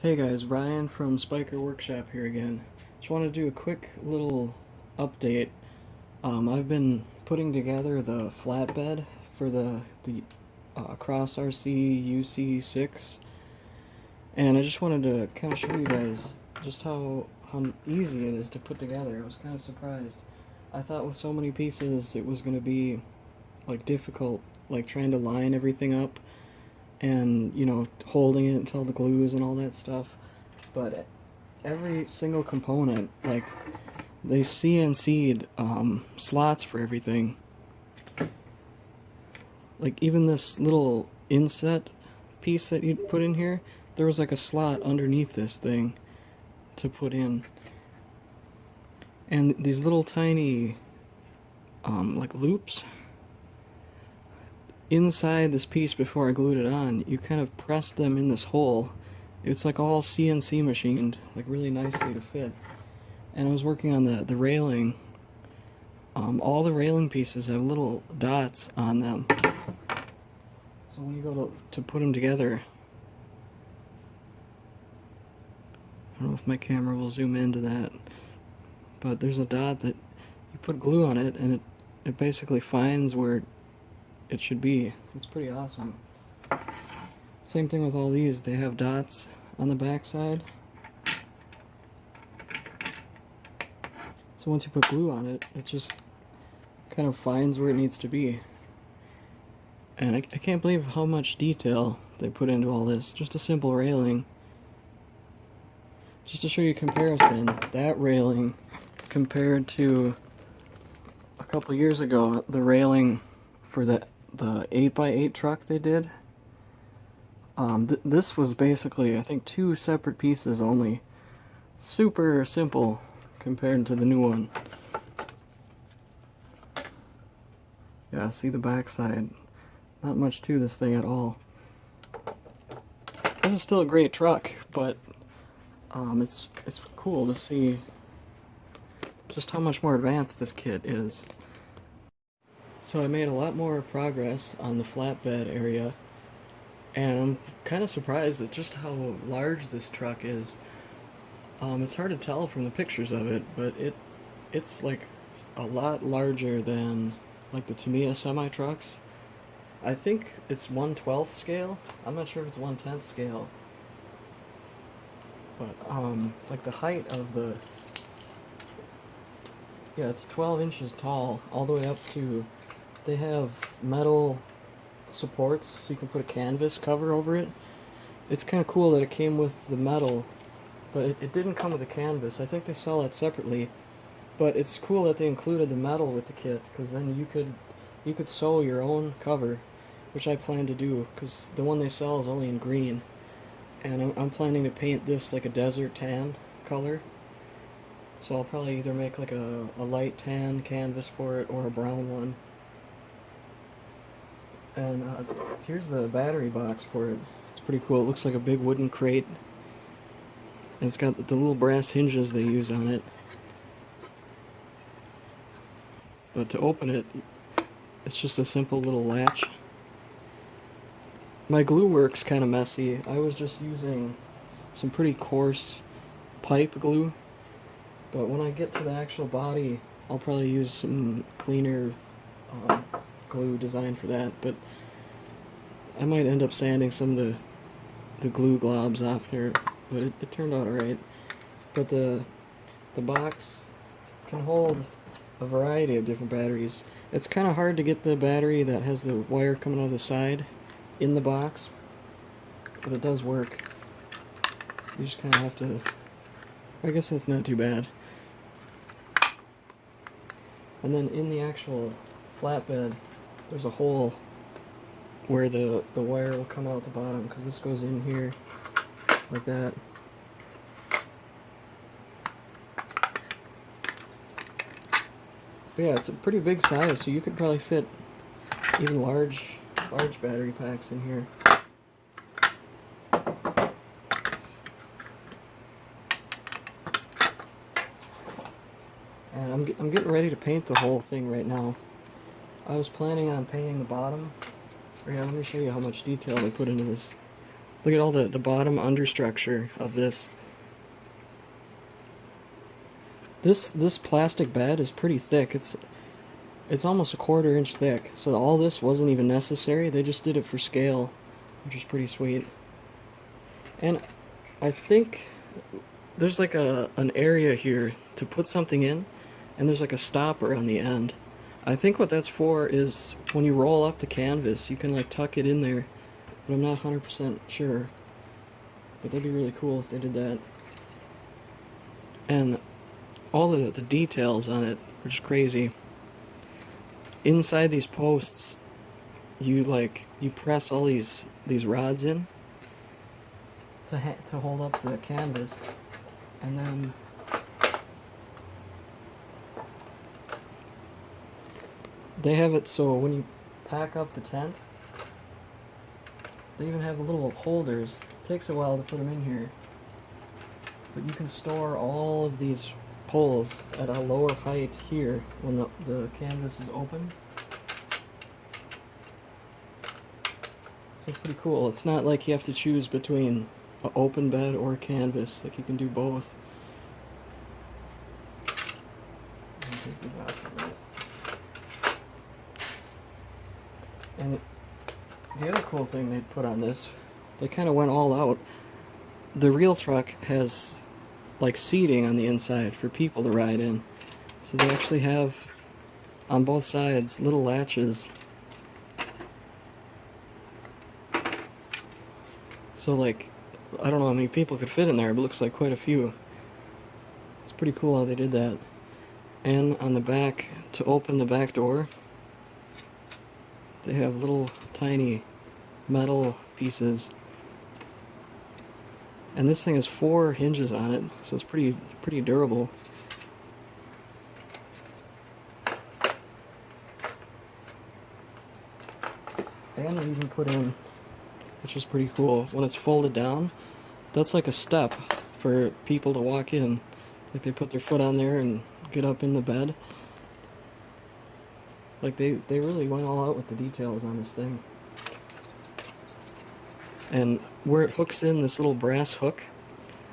Hey guys, Ryan from Spyker Workshop here again. Just want to do a quick little update. I've been putting together the flatbed for the Cross RC UC6, and I just wanted to kind of show you guys just how easy it is to put together. I was kind of surprised. I thought with so many pieces it was going to be like difficult, like trying to line everything up and, you know, holding it until the glues and all that stuff. But every single component, like, they CNC'd slots for everything. Like, even this little inset piece that you put in here, there was like a slot underneath this thing to put in. And these little tiny like loops inside this piece, before I glued it on, you kind of pressed them in this hole. It's like all CNC machined, like really nicely to fit. And I was working on the railing. All the railing pieces have little dots on them. So when you go to put them together, I don't know if my camera will zoom into that, but there's a dot that you put glue on it and it basically finds where it should be. It's pretty awesome. Same thing with all these. They have dots on the back side. So once you put glue on it, it just kind of finds where it needs to be. And I can't believe how much detail they put into all this. Just a simple railing. Just to show you a comparison, that railing compared to a couple years ago, the railing for the 8x8 truck they did. This was basically, I think, 2 separate pieces only. Super simple compared to the new one. Yeah, see the backside. Not much to this thing at all. This is still a great truck, but it's cool to see just how much more advanced this kit is. So I made a lot more progress on the flatbed area, and I'm kind of surprised at just how large this truck is. It's hard to tell from the pictures of it, but it's like a lot larger than like the Tamiya semi-trucks. I think it's 1/12 scale. I'm not sure if it's 1/10 scale. But like the height of the, yeah, it's 12 inches tall all the way up to, they have metal supports so you can put a canvas cover over it. It's kind of cool that it came with the metal, but it didn't come with a canvas. I think they sell it separately, but it's cool that they included the metal with the kit, because then you could sew your own cover, which I plan to do, because the one they sell is only in green, and I'm planning to paint this like a desert tan color. So I'll probably either make like a light tan canvas for it or a brown one. And here's the battery box for it. It's pretty cool. It looks like a big wooden crate. And it's got the little brass hinges they use on it. But to open it, it's just a simple little latch. My glue work's kind of messy. I was just using some pretty coarse pipe glue. But when I get to the actual body, I'll probably use some cleaner glue designed for that, but I might end up sanding some of the glue globs off there, but it turned out alright. But the box can hold a variety of different batteries. It's kind of hard to get the battery that has the wire coming out of the side in the box, but it does work. You just kind of have to, I guess that's not too bad. And then in the actual flatbed, there's a hole where the wire will come out the bottom, because this goes in here like that. But yeah, it's a pretty big size, so you could probably fit even large battery packs in here. And I'm getting ready to paint the whole thing right now. I was planning on painting the bottom. Here, let me show you how much detail they put into this. Look at all the bottom understructure of this. This plastic bed is pretty thick. It's almost a 1/4 inch thick. So all this wasn't even necessary. They just did it for scale, which is pretty sweet. And I think there's like an area here to put something in, and there's like a stopper on the end. I think what that's for is when you roll up the canvas, you can like tuck it in there, but I'm not 100% sure. But that'd be really cool if they did that. And all the details on it are just crazy. Inside these posts, you press all these rods in to hold up the canvas, and then they have it so when you pack up the tent, they even have little holders. It takes a while to put them in here, but you can store all of these poles at a lower height here when the canvas is open. So it's pretty cool. It's not like you have to choose between an open bed or a canvas. Like, you can do both. Take these out for a minute. And the other cool thing they put on this, they kind of went all out. The real truck has like seating on the inside for people to ride in. So they actually have on both sides little latches. So like, I don't know how many people could fit in there, but it looks like quite a few. It's pretty cool how they did that. And on the back, to open the back door, they have little tiny metal pieces. And this thing has 4 hinges on it, so it's pretty durable. And they even put in, which is pretty cool, when it's folded down, that's like a step for people to walk in. Like, they put their foot on there and get up in the bed. Like, they really went all out with the details on this thing. And where it hooks in, this little brass hook,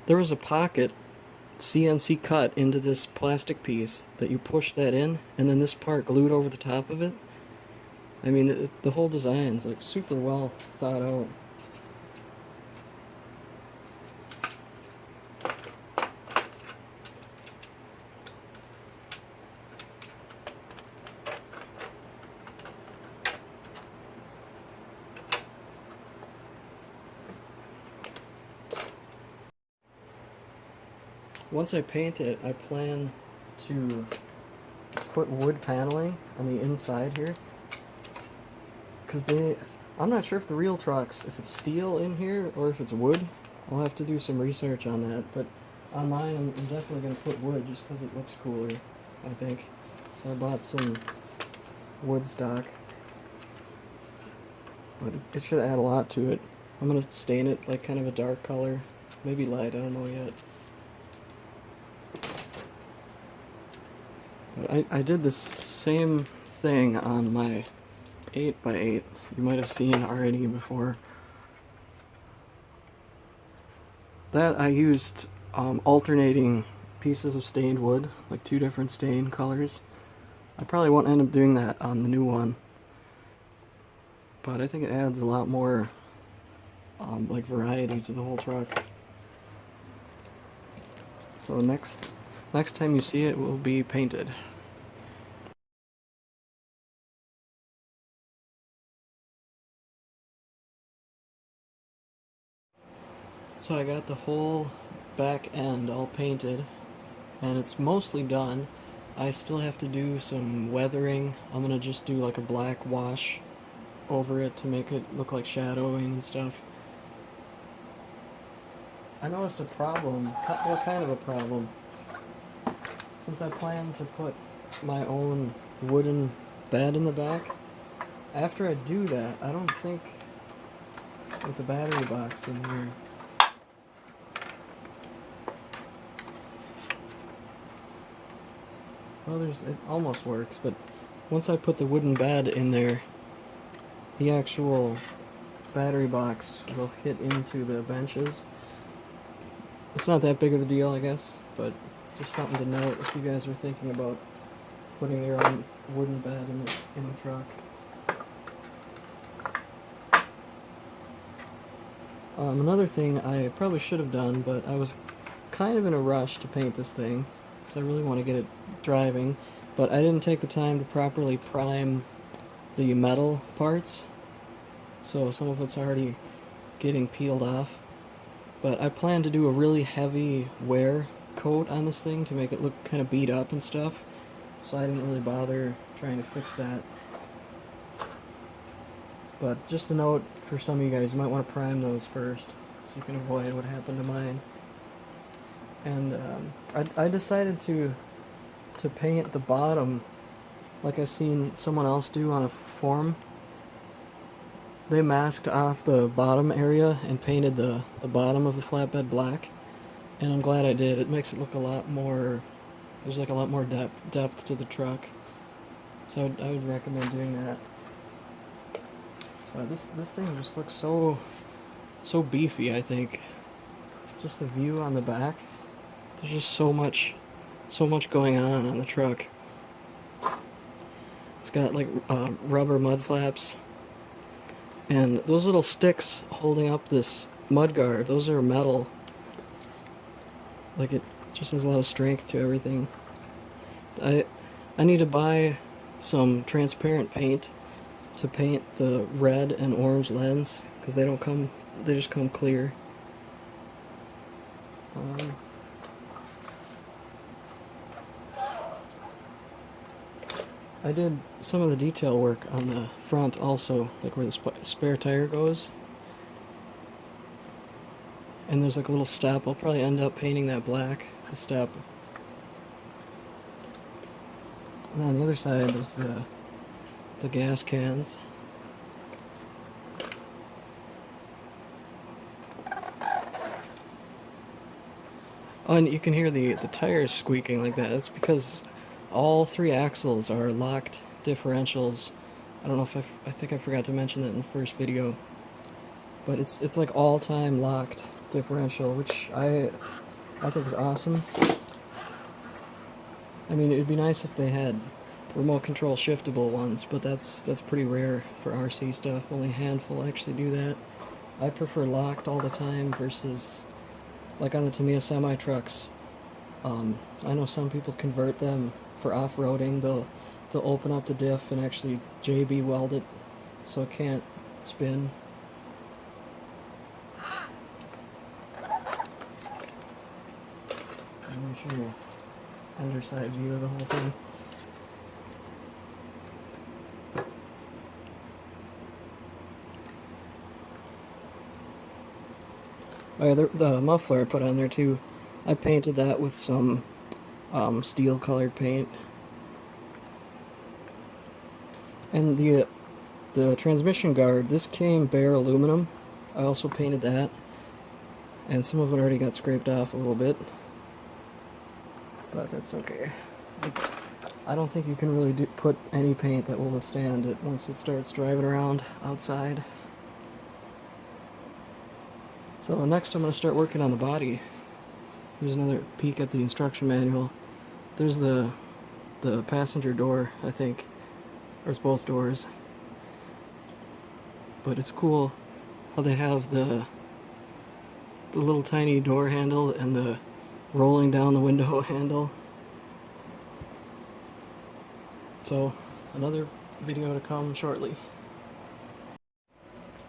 there was a pocket CNC cut into this plastic piece that you push that in, and then this part glued over the top of it. I mean, the whole design's like super well thought out. Once I paint it, I plan to put wood paneling on the inside here. Because I'm not sure if the real trucks, if it's steel in here or if it's wood. I'll have to do some research on that. But on mine, I'm definitely going to put wood just because it looks cooler, I think. So I bought some wood stock. But it should add a lot to it. I'm going to stain it like kind of a dark color. Maybe light, I don't know yet. But I did the same thing on my 8x8. You might have seen already before. That I used alternating pieces of stained wood, like 2 different stain colors. I probably won't end up doing that on the new one, but I think it adds a lot more like variety to the whole truck. So next time you see it, will be painted. So I got the whole back end all painted, and it's mostly done. I still have to do some weathering. I'm gonna just do like a black wash over it to make it look like shadowing and stuff. I noticed a problem. What kind of a problem? Since I plan to put my own wooden bed in the back, after I do that, I don't think with the battery box in here. Well, it almost works, but once I put the wooden bed in there, the actual battery box will hit into the benches. It's not that big of a deal, I guess, but just something to note if you guys are thinking about putting your own wooden bed in the truck. Another thing I probably should have done, but I was kind of in a rush to paint this thing, because I really want to get it driving, but I didn't take the time to properly prime the metal parts, so some of it's already getting peeled off. But I plan to do a really heavy wear coat on this thing to make it look kind of beat up and stuff, so I didn't really bother trying to fix that. But just a note for some of you guys, you might want to prime those first so you can avoid what happened to mine. And I decided to paint the bottom like I seen someone else do on a forum. They masked off the bottom area and painted the bottom of the flatbed black, and I'm glad I did. It makes it look a lot more, there's like a lot more depth to the truck, so I would recommend doing that. This thing just looks so beefy, I think. Just the view on the back, there's just so much going on the truck. It's got like rubber mud flaps, and those little sticks holding up this mud guard, those are metal. Like, it just has a lot of strength to everything. I need to buy some transparent paint to paint the red and orange lens, because they just come clear. I did some of the detail work on the front also, like where the spare tire goes. And there's like a little step. I'll probably end up painting that black, the step. And on the other side is the gas cans. Oh, and you can hear the tires squeaking like that. That's because all three axles are locked differentials. I don't know if I think I forgot to mention that in the first video. But it's like all-time locked differential, which I think is awesome. I mean, it'd be nice if they had remote control shiftable ones, but that's pretty rare for RC stuff. Only a handful actually do that. I prefer locked all the time versus, like on the Tamiya semi trucks. I know some people convert them for off-roading. They'll open up the diff and actually JB weld it so it can't spin. Let me show you an underside view of the whole thing. Oh yeah, the muffler I put on there too, I painted that with some steel colored paint. And the transmission guard, this came bare aluminum. I also painted that, and some of it already got scraped off a little bit, but that's okay. I don't think you can really put any paint that will withstand it once it starts driving around outside. So next I'm going to start working on the body. Here's another peek at the instruction manual. There's the passenger door, I think. Or it's both doors. But it's cool how they have the little tiny door handle and the rolling down the window handle. So, another video to come shortly.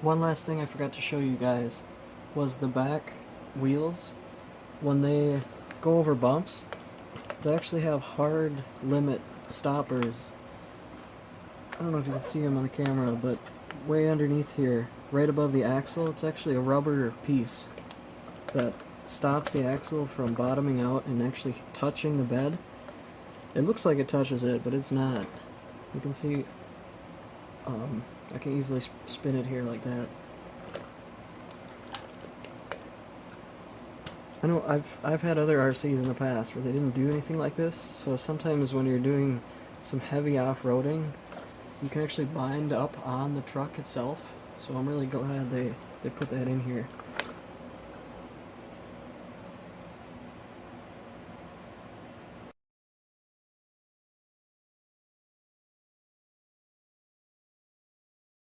One last thing I forgot to show you guys was the back wheels. When they go over bumps, they actually have hard limit stoppers. I don't know if you can see them on the camera, but way underneath here, right above the axle, it's actually a rubber piece that stops the axle from bottoming out and actually touching the bed. It looks like it touches it, but it's not. You can see, I can easily spin it here like that. I know I've had other RCs in the past where they didn't do anything like this, so sometimes when you're doing some heavy off-roading, you can actually bind up on the truck itself So I'm really glad they put that in here.